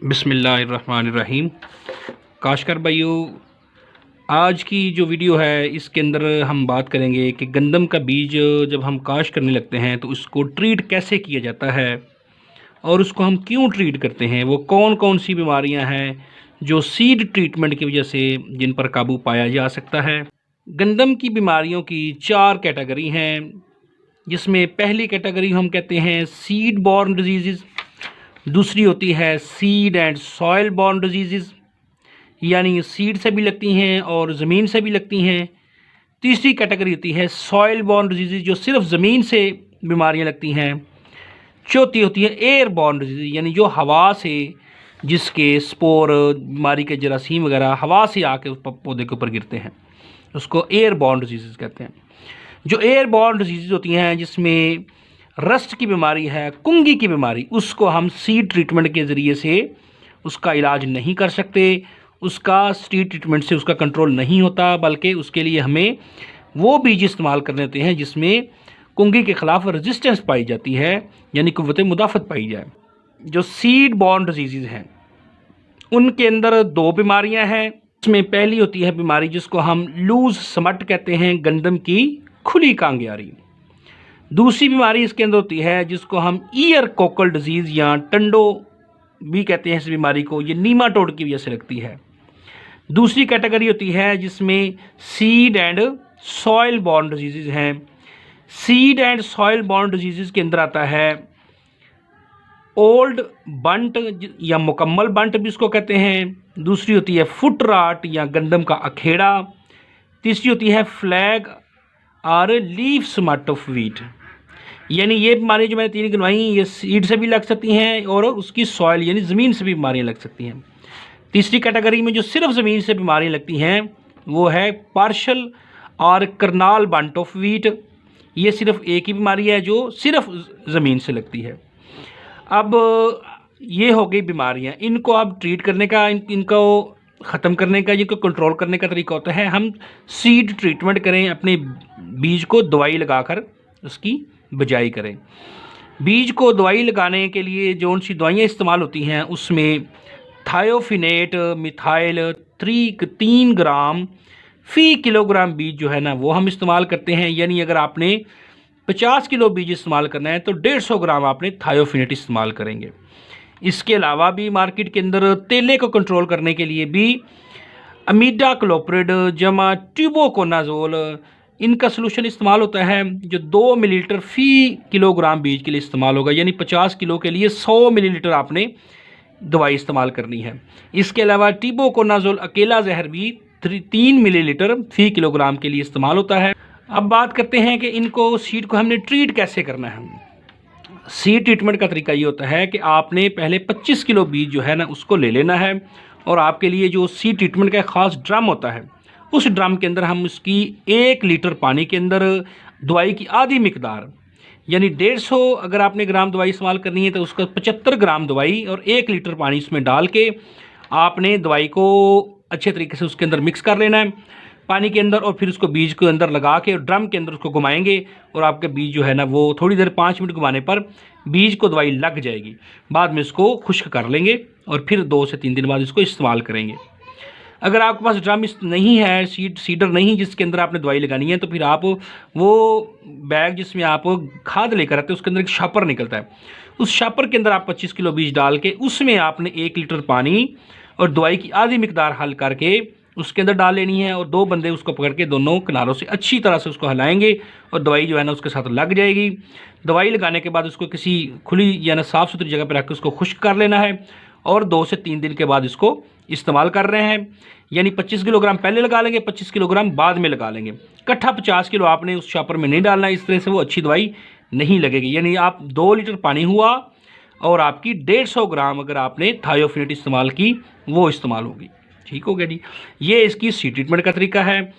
बिस्मिल्लाहिर्रहमानिर्रहीम। काशकर भाइयों, आज की जो वीडियो है इसके अंदर हम बात करेंगे कि गंदम का बीज जब हम काश करने लगते हैं तो उसको ट्रीट कैसे किया जाता है और उसको हम क्यों ट्रीट करते हैं। वो कौन कौन सी बीमारियां हैं जो सीड ट्रीटमेंट की वजह से जिन पर काबू पाया जा सकता है। गंदम की बीमारियों की 4 कैटेगरी हैं, जिसमें पहली कैटेगरी हम कहते हैं सीड बॉर्न डिजीज़। दूसरी होती है seed and soil borne disease, यानी सीड से भी लगती हैं और ज़मीन से भी लगती हैं। तीसरी कैटेगरी होती है सॉयल बॉर्न डिजीज़, जो सिर्फ ज़मीन से बीमारियां लगती हैं। चौथी होती है एयर बॉर्न डिजीज़, यानी जो हवा से, जिसके स्पोर, बीमारी के जरासीम वगैरह हवा से आके उस पौधे के ऊपर गिरते हैं, उसको एयर बॉर्न डिजीज़ कहते हैं। जो एयर बॉर्न डिजीज़ होती हैं, जिसमें रस्ट की बीमारी है, कुंगी की बीमारी, उसको हम सीड ट्रीटमेंट के ज़रिए से उसका इलाज नहीं कर सकते। उसका सीड ट्रीटमेंट से उसका कंट्रोल नहीं होता, बल्कि उसके लिए हमें वो बीज इस्तेमाल करने होते हैं जिसमें कुंगी के ख़िलाफ़ रेजिस्टेंस पाई जाती है, यानी क़ुव्वत मुदाफ़त पाई जाए। जो सीड बॉर्न डिजीज़ हैं उनके अंदर 2 बीमारियां हैं। उसमें पहली होती है बीमारी जिसको हम लूज़ स्मट कहते हैं, गंदम की खुली कांगियारी। दूसरी बीमारी इसके अंदर होती है जिसको हम ईयर कोकल डिजीज़ या टंडो भी कहते हैं। इस बीमारी को ये नीमाटोड की वजह से लगती है। दूसरी कैटेगरी होती है जिसमें seed and soil borne diseases हैं। Seed and soil borne diseases के अंदर आता है ओल्ड बंट या मुकम्मल बंट भी इसको कहते हैं। दूसरी होती है फुट राट या गंदम का अखेड़ा। तीसरी होती है फ्लैग और लीफ स्मट ऑफ वीट। यानी ये बीमारी जो मैंने 3 गिनवाई, ये सीड से भी लग सकती हैं और उसकी सॉइल यानी ज़मीन से भी बीमारियां लग सकती हैं। तीसरी कैटेगरी में जो सिर्फ ज़मीन से बीमारियां लगती हैं वो है पार्शल और करनाल बंट ऑफ वीट। ये सिर्फ एक ही बीमारी है जो सिर्फ ज़मीन से लगती है। अब ये हो गई बीमारियां, इनको अब ट्रीट करने का, इनको ख़त्म करने का, इनको कंट्रोल करने का तरीका होता है हम सीड ट्रीटमेंट करें, अपने बीज को दवाई लगाकर उसकी बिजाई करें। बीज को दवाई लगाने के लिए जो सी दवाइयाँ इस्तेमाल होती हैं उसमें थायोफिनेट मिथाइल 3 ग्राम फ़ी किलोग्राम बीज जो है ना वो हम इस्तेमाल करते हैं। यानी अगर आपने 50 किलो बीज इस्तेमाल करना है तो 150 ग्राम आपने थायोफिनेट इस्तेमाल करेंगे। इसके अलावा भी मार्केट के अंदर तेले को कंट्रोल करने के लिए भी अमीडा क्लोप्रिड जमा ट्यूबोकोनाजोल, इनका सलूशन इस्तेमाल होता है, जो 2 मिलीलीटर फ़ी किलोग्राम बीज के लिए इस्तेमाल होगा। यानी 50 किलो के लिए 100 मिलीलीटर आपने दवाई इस्तेमाल करनी है। इसके अलावा टिबोकोनाजोल अकेला जहर भी 3 मिलीलीटर फ़ी किलोग्राम के लिए इस्तेमाल होता है। अब बात करते हैं कि इनको सीड को हमने ट्रीट कैसे करना है। सीड ट्रीटमेंट का तरीका ये होता है कि आपने पहले 25 किलो बीज जो है ना उसको ले लेना है, और आपके लिए जो सीड ट्रीटमेंट का ख़ास ड्रम होता है उस ड्रम के अंदर हम उसकी 1 लीटर पानी के अंदर दवाई की आधी मिकदार, यानी 150 अगर आपने ग्राम दवाई इस्तेमाल करनी है तो उसका 75 ग्राम दवाई और 1 लीटर पानी इसमें डाल के आपने दवाई को अच्छे तरीके से उसके अंदर मिक्स कर लेना है पानी के अंदर, और फिर उसको बीज के अंदर लगा के ड्रम के अंदर उसको घुमाएंगे और आपका बीज जो है ना वो थोड़ी देर 5 मिनट घुमाने पर बीज को दवाई लग जाएगी। बाद में इसको खुश्क कर लेंगे और फिर 2 से 3 दिन बाद इसको इस्तेमाल करेंगे। अगर आपके पास ड्रम नहीं है, सीडर नहीं जिसके अंदर आपने दवाई लगानी है, तो फिर आप वो बैग जिसमें आप खाद लेकर आते हैं उसके अंदर एक शापर निकलता है, उस शापर के अंदर आप 25 किलो बीज डाल के उसमें आपने 1 लीटर पानी और दवाई की आधी मिकदार हल करके उसके अंदर डाल लेनी है, और 2 बंदे उसको पकड़ के दोनों किनारों से अच्छी तरह से उसको हिलाएंगे और दवाई जो है ना उसके साथ लग जाएगी। दवाई लगाने के बाद उसको किसी खुली या ना साफ़ सुथरी जगह पर रख के उसको खुश्क कर लेना है, और 2 से 3 दिन के बाद इसको इस्तेमाल कर रहे हैं। यानी 25 किलोग्राम पहले लगा लेंगे, 25 किलोग्राम बाद में लगा लेंगे। इकट्ठा 50 किलो आपने उस शॉपर में नहीं डालना, इस तरह से वो अच्छी दवाई नहीं लगेगी। यानी आप 2 लीटर पानी हुआ और आपकी 150 ग्राम अगर आपने थायोफिनेट इस्तेमाल की वो इस्तेमाल होगी। ठीक हो गया जी। ये इसकी सीड ट्रीटमेंट का तरीका है।